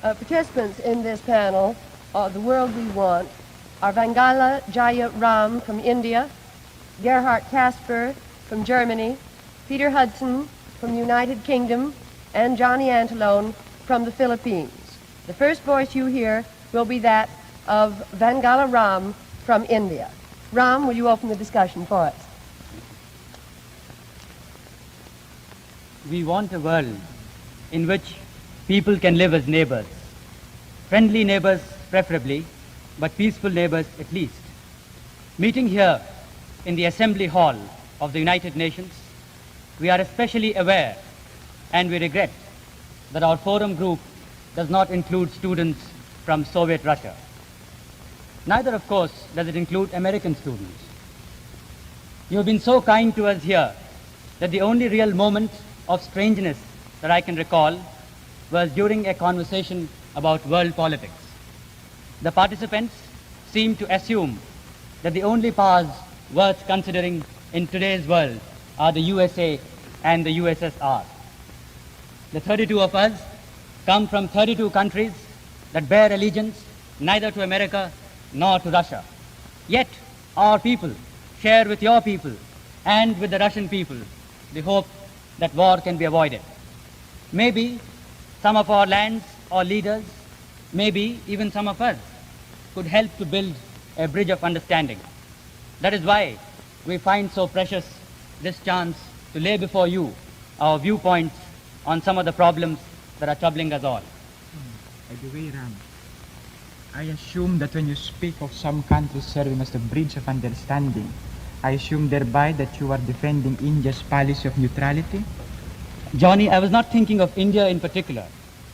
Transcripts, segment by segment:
Participants in this panel, The World We Want, are Vangala Jaya Ram from India, Gerhard Casper from Germany, Peter Hudson from the United Kingdom, and Johnny Antillon from the Philippines. The first voice you hear will be that of Vangala Ram from India. Ram, will you open the discussion for us? We want a world in which people can live as neighbors. Friendly neighbors preferably, but peaceful neighbors at least. Meeting here in the Assembly Hall of the United Nations, we are especially aware and we regret that our forum group does not include students from Soviet Russia. Neither, of course, does it include American students. You have been so kind to us here that the only real moment of strangeness that I can recall was during a conversation about world politics. The participants seemed to assume that the only powers worth considering in today's world are the USA and the USSR. The 32 of us come from 32 countries that bear allegiance neither to America nor to Russia. Yet our people share with your people and with the Russian people the hope that war can be avoided. Maybe some of our lands or leaders, maybe even some of us, could help to build a bridge of understanding. That is why we find so precious this chance to lay before you our viewpoints on some of the problems that are troubling us all. By the way, Ram, I assume that when you speak of some countries serving as the bridge of understanding, I assume thereby that you are defending India's policy of neutrality? Johnny, I was not thinking of India in particular,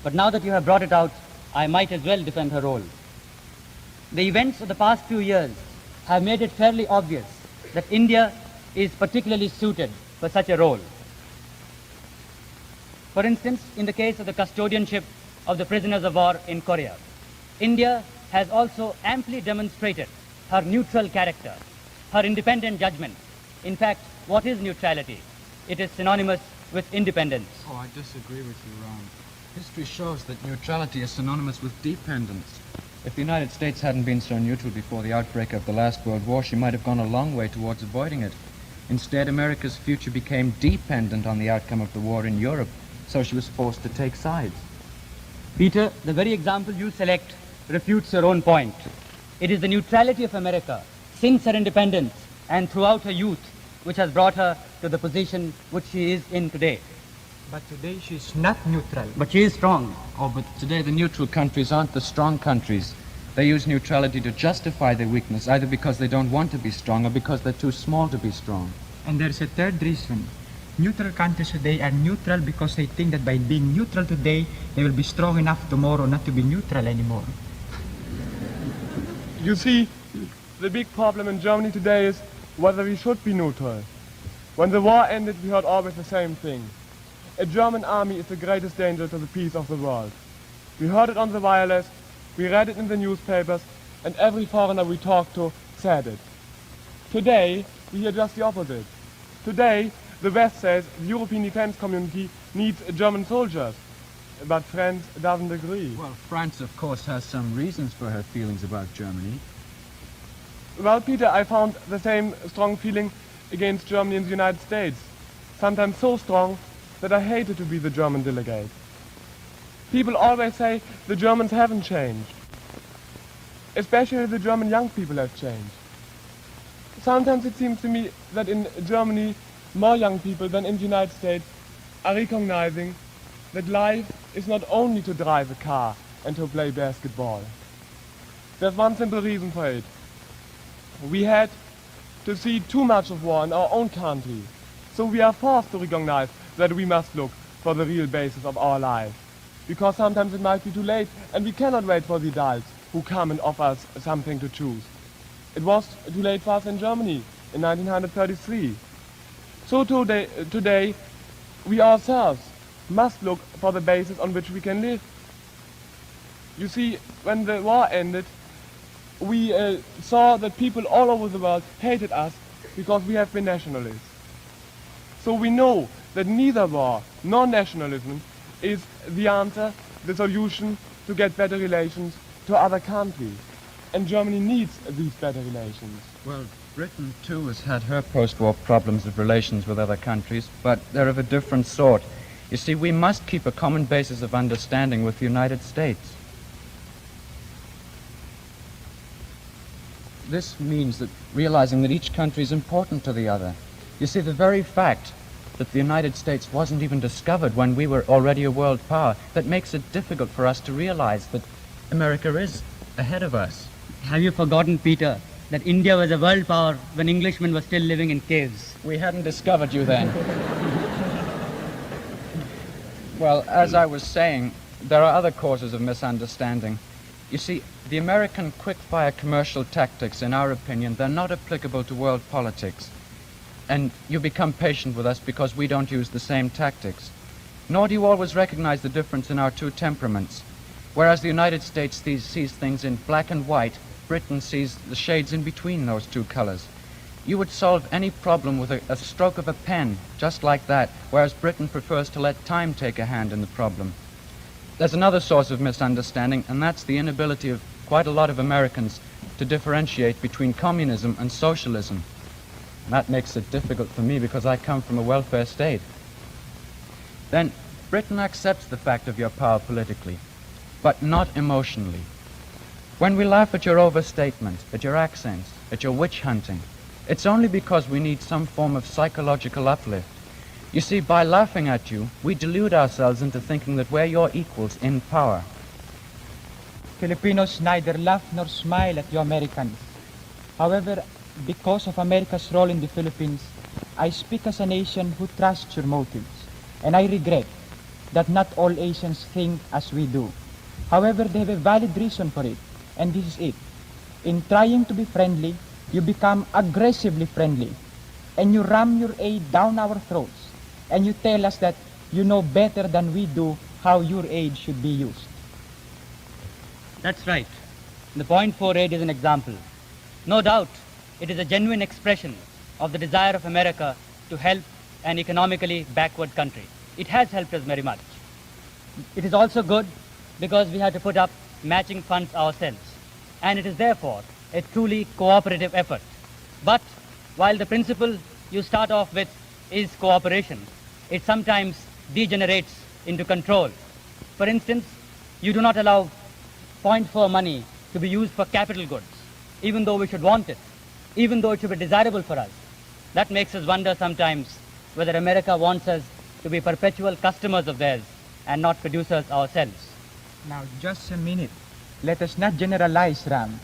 but now that you have brought it out, I might as well defend her role. The events of the past few years have made it fairly obvious that India is particularly suited for such a role. For instance, in the case of the custodianship of the prisoners of war in Korea, India has also amply demonstrated her neutral character, her independent judgment. In fact, what is neutrality? It is synonymous with independence. Oh, I disagree with you, Ron. History shows that neutrality is synonymous with dependence. If the United States hadn't been so neutral before the outbreak of the last World War, she might have gone a long way towards avoiding it. Instead, America's future became dependent on the outcome of the war in Europe, so she was forced to take sides. Peter, the very example you select refutes your own point. It is the neutrality of America since her independence and throughout her youth which has brought her to the position which she is in today. But today she is not neutral. But she is strong. Oh, but today the neutral countries aren't the strong countries. They use neutrality to justify their weakness, either because they don't want to be strong or because they're too small to be strong. And there's a third reason. Neutral countries today are neutral because they think that by being neutral today, they will be strong enough tomorrow not to be neutral anymore. You see, the big problem in Germany today is whether we should be neutral. When the war ended, we heard always the same thing. A German army is the greatest danger to the peace of the world. We heard it on the wireless, we read it in the newspapers, and every foreigner we talked to said it. Today, we hear just the opposite. Today, the West says the European defense community needs German soldiers, but France doesn't agree. Well, France, of course, has some reasons for her feelings about Germany. Well, Peter, I found the same strong feeling against Germany in the United States. Sometimes so strong that I hated to be the German delegate. People always say the Germans haven't changed. Especially the German young people have changed. Sometimes it seems to me that in Germany, more young people than in the United States are recognizing that life is not only to drive a car and to play basketball. There's one simple reason for it. We had to see too much of war in our own country, so we are forced to recognize that we must look for the real basis of our life. Because sometimes it might be too late and we cannot wait for the adults who come and offer us something to choose. It was too late for us in Germany in 1933. So today we ourselves must look for the basis on which we can live. You see, when the war ended, we saw that people all over the world hated us because we have been nationalists. So we know that neither war nor nationalism is the answer, the solution to get better relations to other countries. And Germany needs these better relations. Well, Britain, too, has had her post-war problems of relations with other countries, but they're of a different sort. You see, we must keep a common basis of understanding with the United States. This means that realizing that each country is important to the other. You see, the very fact that the United States wasn't even discovered when we were already a world power, that makes it difficult for us to realize that America is ahead of us. Have you forgotten, Peter, that India was a world power when Englishmen were still living in caves? We hadn't discovered you then. Well, as I was saying, there are other causes of misunderstanding. You see, the American quick-fire commercial tactics, in our opinion, they're not applicable to world politics. And you become patient with us because we don't use the same tactics. Nor do you always recognize the difference in our two temperaments. Whereas the United States sees things in black and white, Britain sees the shades in between those two colors. You would solve any problem with a stroke of a pen, just like that, whereas Britain prefers to let time take a hand in the problem. There's another source of misunderstanding, and that's the inability of quite a lot of Americans to differentiate between communism and socialism. And that makes it difficult for me because I come from a welfare state. Then Britain accepts the fact of your power politically, but not emotionally. When we laugh at your overstatement, at your accents, at your witch hunting, it's only because we need some form of psychological uplift. You see, by laughing at you, we delude ourselves into thinking that we're your equals in power. Filipinos neither laugh nor smile at you Americans. However, because of America's role in the Philippines, I speak as a nation who trusts your motives, and I regret that not all Asians think as we do. However, they have a valid reason for it, and this is it. In trying to be friendly, you become aggressively friendly, and you ram your aid down our throats, and you tell us that you know better than we do how your aid should be used. That's right. The Point 4 aid is an example. No doubt, it is a genuine expression of the desire of America to help an economically backward country. It has helped us very much. It is also good because we have to put up matching funds ourselves, and it is therefore a truly cooperative effort. But while the principle you start off with is cooperation, it sometimes degenerates into control. For instance, you do not allow Point 4 money to be used for capital goods, even though we should want it, even though it should be desirable for us. That makes us wonder sometimes whether America wants us to be perpetual customers of theirs and not producers ourselves. Now, just a minute. Let us not generalize, Ram.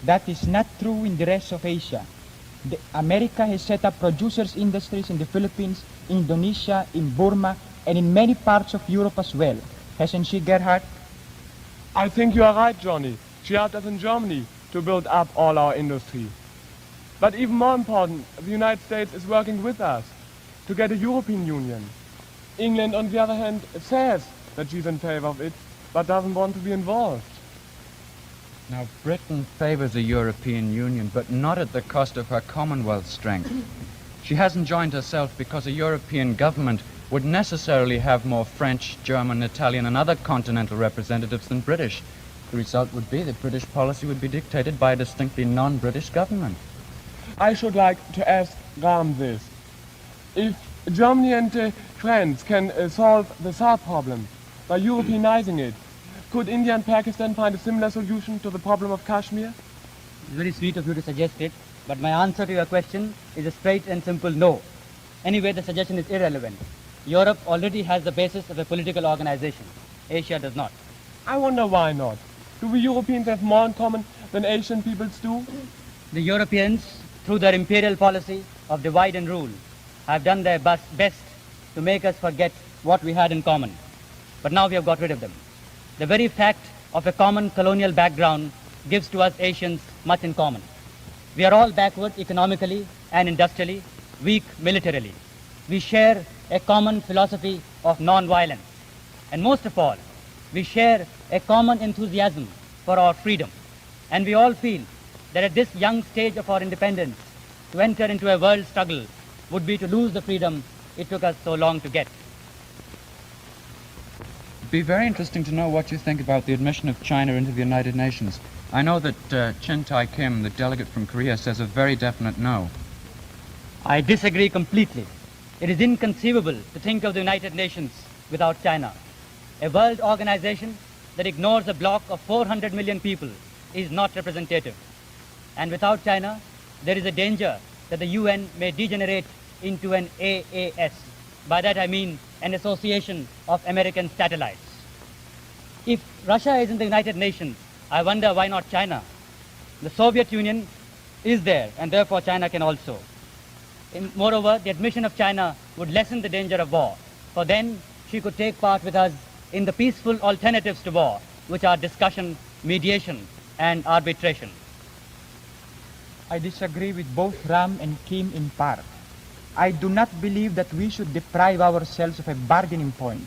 That is not true in the rest of Asia. America has set up producers' industries in the Philippines, Indonesia, in Burma, and in many parts of Europe as well. Hasn't she, Gerhard? I think you are right, Johnny. She helped us in Germany to build up all our industry. But even more important, the United States is working with us to get a European Union. England, on the other hand, says that she's in favor of it, but doesn't want to be involved. Now, Britain favors a European Union, but not at the cost of her Commonwealth strength. She hasn't joined herself because a European government would necessarily have more French, German, Italian, and other continental representatives than British. The result would be that British policy would be dictated by a distinctly non-British government. I should like to ask Ram this. If Germany and France can solve the South problem by Europeanizing it, could India and Pakistan find a similar solution to the problem of Kashmir? It's very sweet of you to suggest it, but my answer to your question is a straight and simple no. Anyway, the suggestion is irrelevant. Europe already has the basis of a political organization. Asia does not. I wonder why not. Do we Europeans have more in common than Asian peoples do? The Europeans, through their imperial policy of divide and rule, have done their best to make us forget what we had in common. But now we have got rid of them. The very fact of a common colonial background gives to us Asians much in common. We are all backward economically and industrially, weak militarily. We share a common philosophy of non-violence. And most of all, we share a common enthusiasm for our freedom. And we all feel that at this young stage of our independence, to enter into a world struggle would be to lose the freedom it took us so long to get. It'd be very interesting to know what you think about the admission of China into the United Nations. I know that Chin Tai Kim, the delegate from Korea, says a very definite no. I disagree completely. It is inconceivable to think of the United Nations without China. A world organization that ignores a bloc of 400 million people is not representative. And without China, there is a danger that the UN may degenerate into an AAS. By that I mean an association of American satellites. If Russia is in the United Nations, I wonder why not China? The Soviet Union is there, and therefore China can also. Moreover, the admission of China would lessen the danger of war, for then she could take part with us in the peaceful alternatives to war, which are discussion, mediation, and arbitration. I disagree with both Ram and Kim in part. I do not believe that we should deprive ourselves of a bargaining point,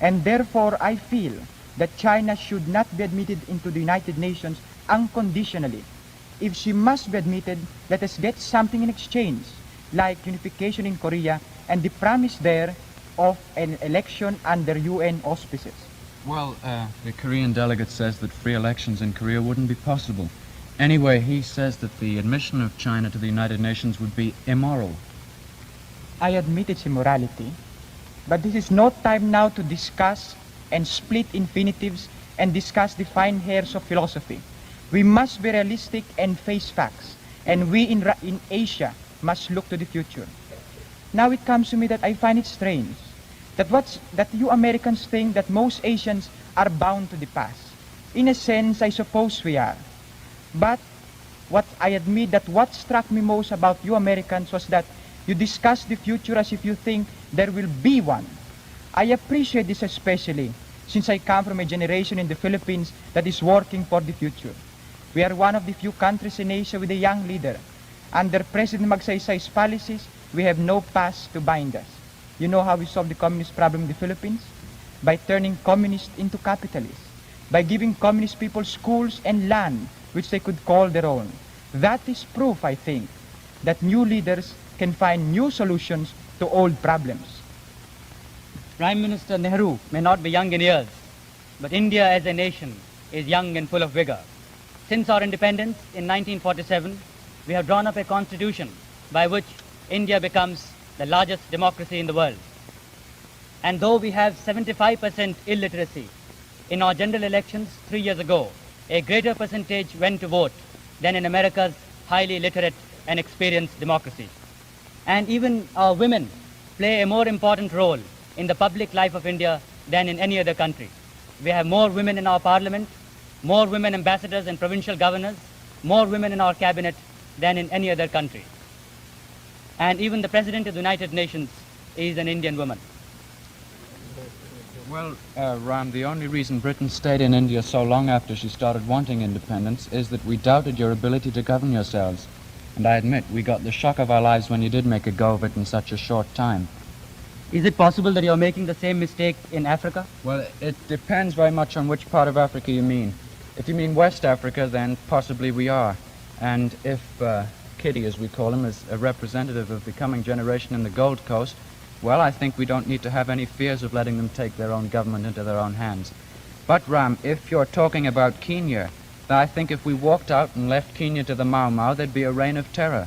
and therefore I feel that China should not be admitted into the United Nations unconditionally. If she must be admitted, let us get something in exchange, like unification in Korea and the promise there of an election under UN auspices. Well, the Korean delegate says that free elections in Korea wouldn't be possible. Anyway, he says that the admission of China to the United Nations would be immoral. I admit its immorality, but this is no time now to discuss and split infinitives and discuss the fine hairs of philosophy. We must be realistic and face facts, and we in Asia must look to the future. Now it comes to me that I find it strange that you Americans think that most Asians are bound to the past. In a sense, I suppose we are. But what I admit that what struck me most about you Americans was that you discuss the future as if you think there will be one. I appreciate this especially since I come from a generation in the Philippines that is working for the future. We are one of the few countries in Asia with a young leader. Under President Magsaysay's policies, we have no past to bind us. You know how we solved the communist problem in the Philippines? By turning communists into capitalists. By giving communist people schools and land which they could call their own. That is proof, I think, that new leaders can find new solutions to old problems. Prime Minister Nehru may not be young in years, but India as a nation is young and full of vigor. Since our independence in 1947, we have drawn up a constitution by which India becomes the largest democracy in the world. And though we have 75% illiteracy, in our general elections 3 years ago, a greater percentage went to vote than in America's highly literate and experienced democracy. And even our women play a more important role in the public life of India than in any other country. We have more women in our parliament, more women ambassadors and provincial governors, more women in our cabinet than in any other country. And even the President of the United Nations is an Indian woman. Well, Ram, the only reason Britain stayed in India so long after she started wanting independence is that we doubted your ability to govern yourselves. And I admit, we got the shock of our lives when you did make a go of it in such a short time. Is it possible that you're making the same mistake in Africa? Well, it depends very much on which part of Africa you mean. If you mean West Africa, then possibly we are. And if Kitty, as we call him, is a representative of the coming generation in the Gold Coast, well, I think we don't need to have any fears of letting them take their own government into their own hands. But, Ram, if you're talking about Kenya, then I think if we walked out and left Kenya to the Mau Mau, there'd be a reign of terror.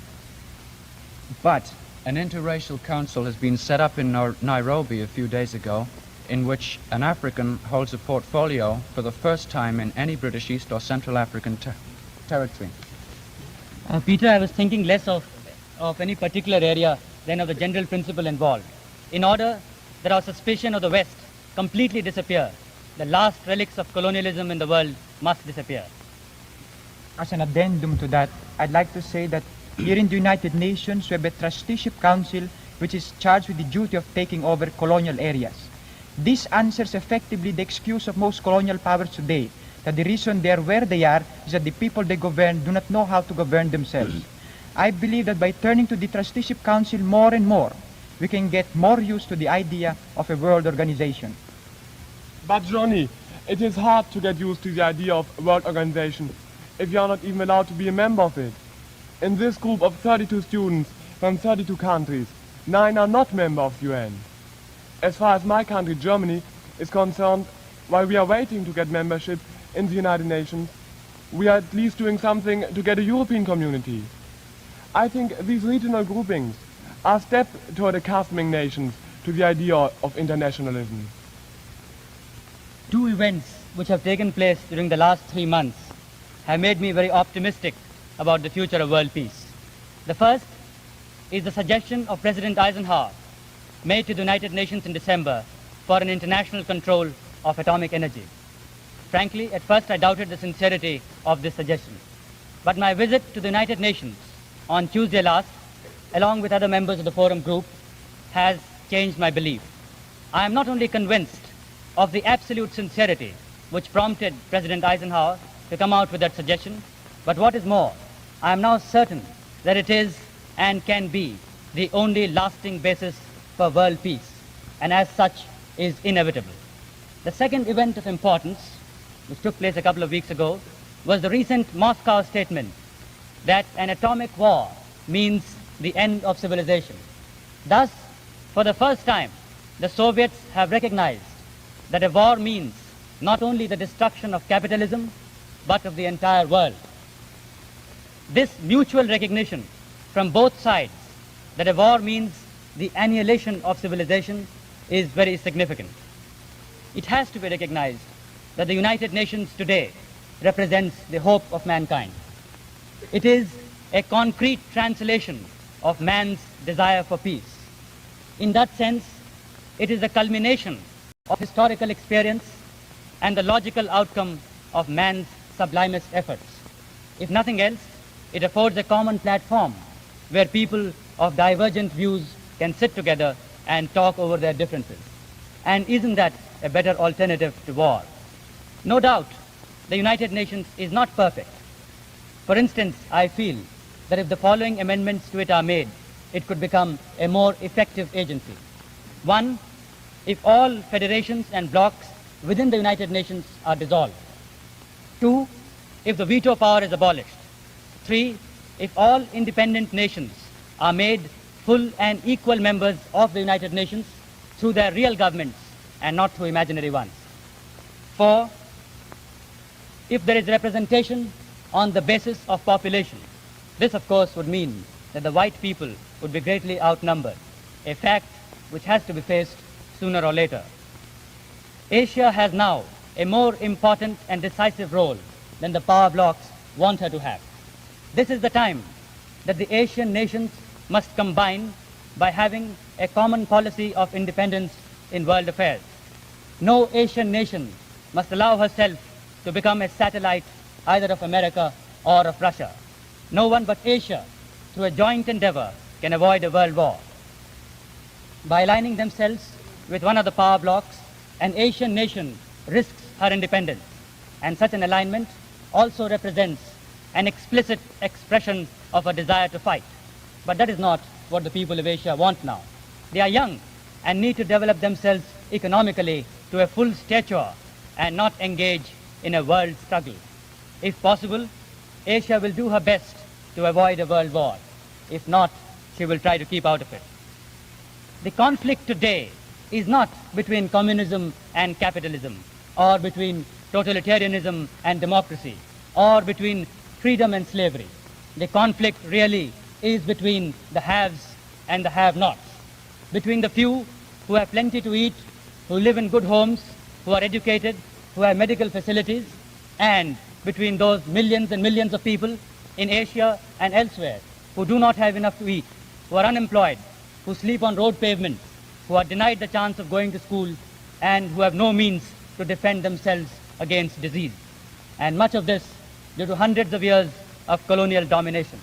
But an interracial council has been set up in Nairobi a few days ago, in which an African holds a portfolio for the first time in any British East or Central African territory. Peter, I was thinking less of any particular area than of the general principle involved. In order that our suspicion of the West completely disappear, the last relics of colonialism in the world must disappear. As an addendum to that, I'd like to say that here in the United Nations, we have a trusteeship council which is charged with the duty of taking over colonial areas. This answers effectively the excuse of most colonial powers today, that the reason they are where they are is that the people they govern do not know how to govern themselves. I believe that by turning to the trusteeship council more and more, we can get more used to the idea of a world organization. But Johnny, it is hard to get used to the idea of a world organization if you are not even allowed to be a member of it. In this group of 32 students from 32 countries, 9 are not members of UN. As far as my country, Germany, is concerned, while we are waiting to get membership in the United Nations, we are at least doing something to get a European community. I think these regional groupings are a step toward accustoming nations to the idea of internationalism. Two events which have taken place during the last 3 months have made me very optimistic about the future of world peace. The first is the suggestion of President Eisenhower made to the United Nations in December for an international control of atomic energy. Frankly, at first I doubted the sincerity of this suggestion. But my visit to the United Nations on Tuesday last, along with other members of the Forum Group, has changed my belief. I am not only convinced of the absolute sincerity which prompted President Eisenhower to come out with that suggestion, but what is more, I am now certain that it is and can be the only lasting basis for world peace, and as such is inevitable. The second event of importance, which took place a couple of weeks ago, was the recent Moscow statement that an atomic war means the end of civilization. Thus, for the first time, the Soviets have recognized that a war means not only the destruction of capitalism, but of the entire world. This mutual recognition from both sides that a war means the annihilation of civilization is very significant. It has to be recognized that the United Nations today represents the hope of mankind. It is a concrete translation of man's desire for peace. In that sense, it is the culmination of historical experience and the logical outcome of man's sublimest efforts. If nothing else, it affords a common platform where people of divergent views can sit together and talk over their differences. And isn't that a better alternative to war? No doubt, the United Nations is not perfect. For instance, I feel that if the following amendments to it are made, it could become a more effective agency. 1, if all federations and blocs within the United Nations are dissolved. 2, if the veto power is abolished. 3, if all independent nations are made full and equal members of the United Nations through their real governments and not through imaginary ones. 4, if there is representation on the basis of population. This, of course, would mean that the white people would be greatly outnumbered, a fact which has to be faced sooner or later. Asia has now a more important and decisive role than the power blocs want her to have. This is the time that the Asian nations must combine by having a common policy of independence in world affairs. No Asian nation must allow herself to become a satellite either of America or of Russia. No one but Asia, through a joint endeavor, can avoid a world war. By aligning themselves with one of the power blocs, an Asian nation risks her independence, and such an alignment also represents an explicit expression of a desire to fight. But that is not what the people of Asia want now. They are young and need to develop themselves economically to a full stature and not engage in a world struggle. If possible, Asia will do her best to avoid a world war. If not, she will try to keep out of it. The conflict today is not between communism and capitalism, or between totalitarianism and democracy, or between freedom and slavery. The conflict really is between the haves and the have-nots, between the few who have plenty to eat, who live in good homes, who are educated, who have medical facilities, and between those millions and millions of people in Asia and elsewhere who do not have enough to eat, who are unemployed, who sleep on road pavements, who are denied the chance of going to school, and who have no means to defend themselves against disease. And much of this due to hundreds of years of colonial domination.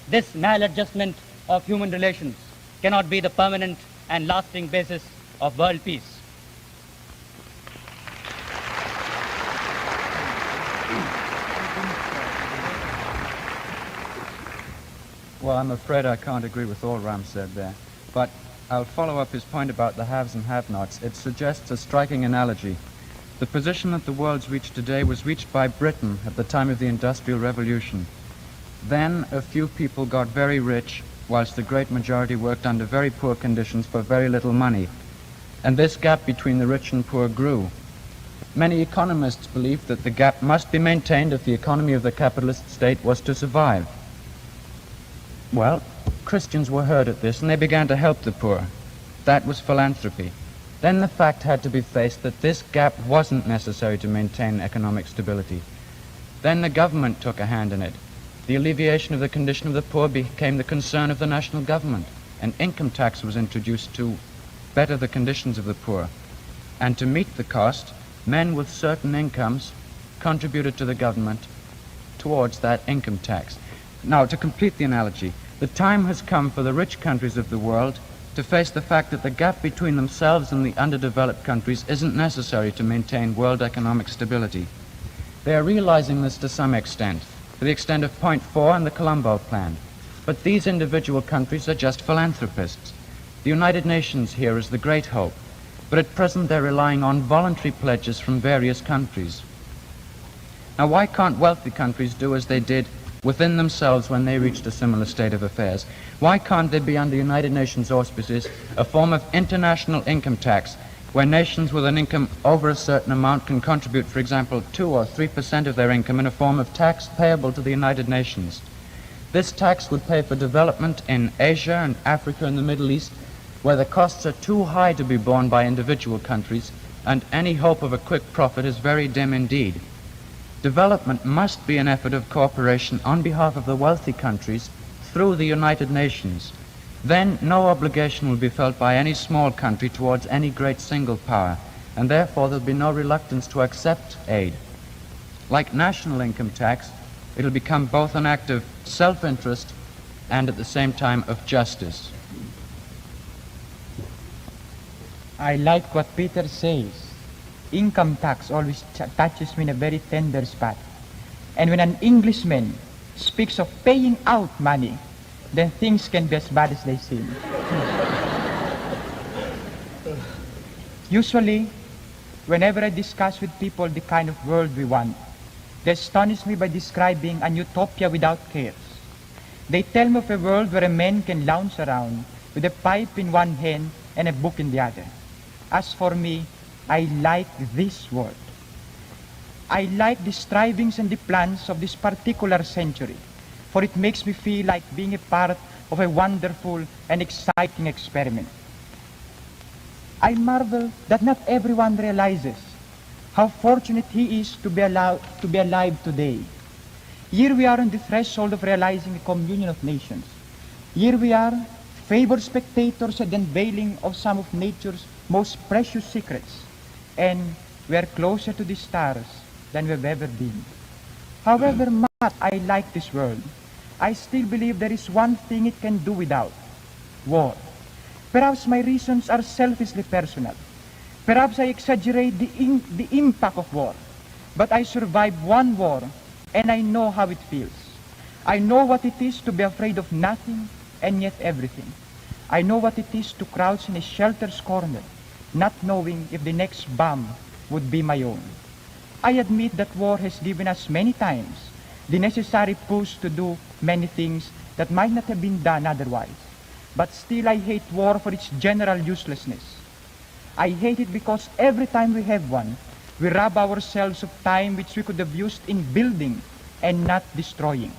This maladjustment of human relations cannot be the permanent and lasting basis of world peace. Well, I'm afraid I can't agree with all Ram said there, but I'll follow up his point about the haves and have-nots. It suggests a striking analogy. The position that the world's reached today was reached by Britain at the time of the Industrial Revolution. Then a few people got very rich, whilst the great majority worked under very poor conditions for very little money. And this gap between the rich and poor grew. Many economists believed that the gap must be maintained if the economy of the capitalist state was to survive. Well, Christians were heard at this, and they began to help the poor. That was philanthropy. Then the fact had to be faced that this gap wasn't necessary to maintain economic stability. Then the government took a hand in it. The alleviation of the condition of the poor became the concern of the national government. An income tax was introduced to better the conditions of the poor. And to meet the cost, men with certain incomes contributed to the government towards that income tax. Now, to complete the analogy, the time has come for the rich countries of the world to face the fact that the gap between themselves and the underdeveloped countries isn't necessary to maintain world economic stability. They are realizing this to some extent, to the extent of Point 4 and the Colombo Plan. But these individual countries are just philanthropists. The United Nations here is the great hope, but at present they're relying on voluntary pledges from various countries. Now, why can't wealthy countries do as they did within themselves when they reached a similar state of affairs? Why can't there be under United Nations auspices a form of international income tax where nations with an income over a certain amount can contribute, for example, 2 or 3% of their income in a form of tax payable to the United Nations? This tax would pay for development in Asia and Africa and the Middle East, where the costs are too high to be borne by individual countries, and any hope of a quick profit is very dim indeed. Development must be an effort of cooperation on behalf of the wealthy countries through the United Nations. Then no obligation will be felt by any small country towards any great single power, and therefore there'll be no reluctance to accept aid. Like national income tax, it'll become both an act of self-interest and at the same time of justice. I like what Peter says. Income tax always touches me in a very tender spot. And when an Englishman speaks of paying out money, then things can be as bad as they seem. Usually, whenever I discuss with people the kind of world we want, they astonish me by describing an utopia without cares. They tell me of a world where a man can lounge around with a pipe in one hand and a book in the other. As for me, I like this world. I like the strivings and the plans of this particular century, for it makes me feel like being a part of a wonderful and exciting experiment. I marvel that not everyone realizes how fortunate he is to be alive today. Here we are on the threshold of realizing the communion of nations. Here we are, favored spectators at the unveiling of some of nature's most precious secrets, and we are closer to the stars than we've ever been. However much I like this world, I still believe there is one thing it can do without: war. Perhaps my reasons are selfishly personal. Perhaps I exaggerate the impact of war. But I survived one war, and I know how it feels. I know what it is to be afraid of nothing and yet everything. I know what it is to crouch in a shelter's corner, not knowing if the next bomb would be my own. I admit that war has given us many times the necessary push to do many things that might not have been done otherwise. But still I hate war for its general uselessness. I hate it because every time we have one, we rob ourselves of time which we could have used in building and not destroying.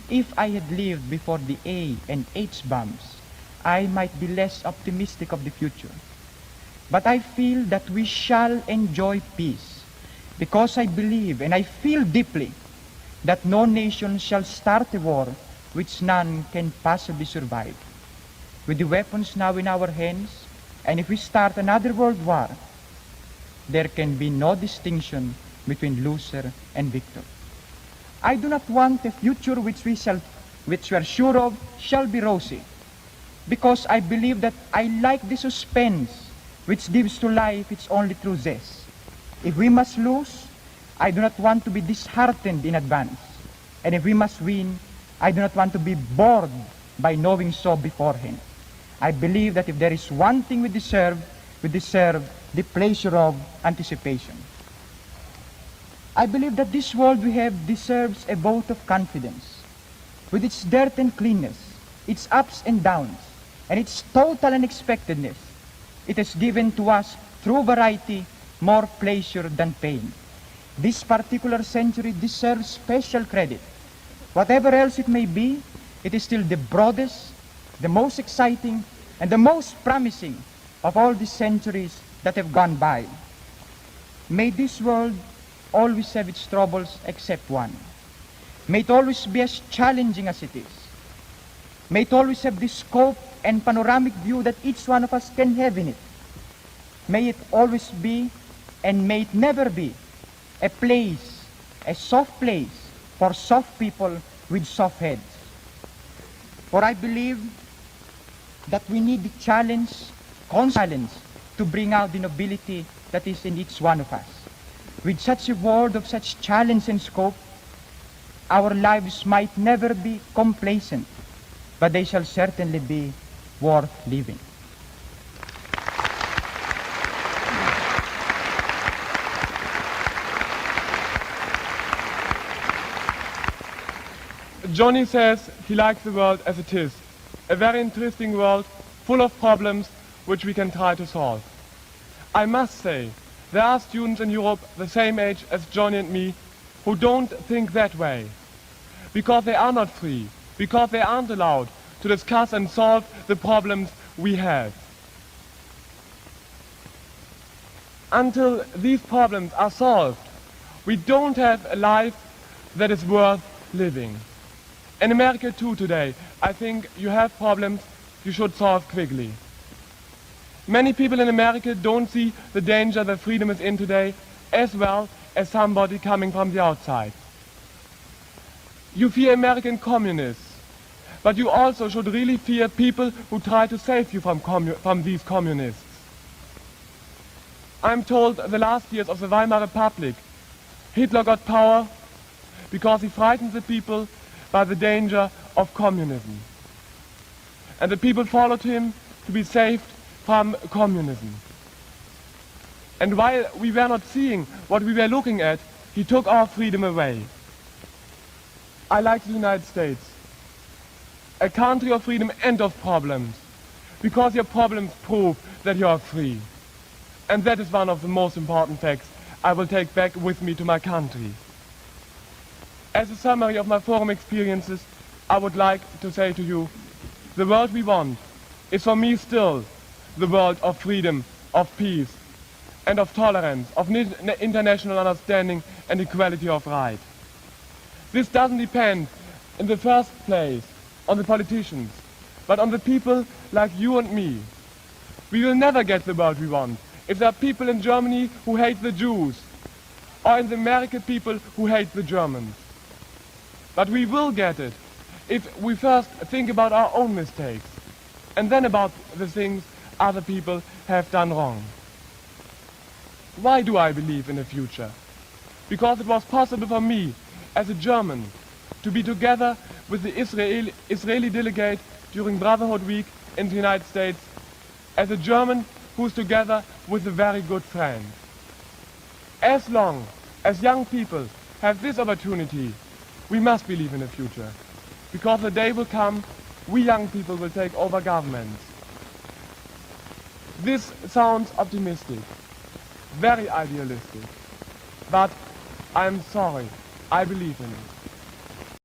If I had lived before the A and H bombs, I might be less optimistic of the future. But I feel that we shall enjoy peace, because I believe and I feel deeply that no nation shall start a war which none can possibly survive. With the weapons now in our hands, and if we start another world war, there can be no distinction between loser and victor. I do not want a future which we are sure of shall be rosy, because I believe that I like the suspense which gives to life its only true zest. If we must lose, I do not want to be disheartened in advance. And if we must win, I do not want to be bored by knowing so beforehand. I believe that if there is one thing we deserve the pleasure of anticipation. I believe that this world we have deserves a vote of confidence. With its dirt and cleanness, its ups and downs, and its total unexpectedness, it has given to us, through variety, more pleasure than pain. This particular century deserves special credit. Whatever else it may be, it is still the broadest, the most exciting, and the most promising of all the centuries that have gone by. May this world always have its troubles except one. May it always be as challenging as it is. May it always have the scope and panoramic view that each one of us can have in it. May it always be, and may it never be, a place, a soft place for soft people with soft heads. For I believe that we need the challenge, constant challenge, to bring out the nobility that is in each one of us. With such a world of such challenge and scope, our lives might never be complacent, but they shall certainly be worth living. Johnny says he likes the world as it is, a very interesting world full of problems which we can try to solve. I must say, there are students in Europe the same age as Johnny and me who don't think that way, because they are not free, because they aren't allowed to discuss and solve the problems we have. Until these problems are solved, we don't have a life that is worth living. In America too today, I think you have problems you should solve quickly. Many people in America don't see the danger that freedom is in today as well as somebody coming from the outside. You fear American communists, but you also should really fear people who try to save you from these communists. I'm told the last years of the Weimar Republic, Hitler got power because he frightened the people by the danger of communism. And the people followed him to be saved from communism. And while we were not seeing what we were looking at, he took our freedom away. I like the United States, a country of freedom and of problems, because your problems prove that you are free. And that is one of the most important facts I will take back with me to my country. As a summary of my forum experiences, I would like to say to you, the world we want is for me still the world of freedom, of peace, and of tolerance, of international understanding and equality of right. This doesn't depend in the first place on the politicians, but on the people like you and me. We will never get the world we want if there are people in Germany who hate the Jews, or in the American people who hate the Germans. But we will get it if we first think about our own mistakes, and then about the things other people have done wrong. Why do I believe in the future? Because it was possible for me, as a German, to be together with the Israeli delegate during Brotherhood Week in the United States, as a German who's together with a very good friend. As long as young people have this opportunity, we must believe in the future, because the day will come, we young people will take over governments. This sounds optimistic, very idealistic, but I'm sorry, I believe in it.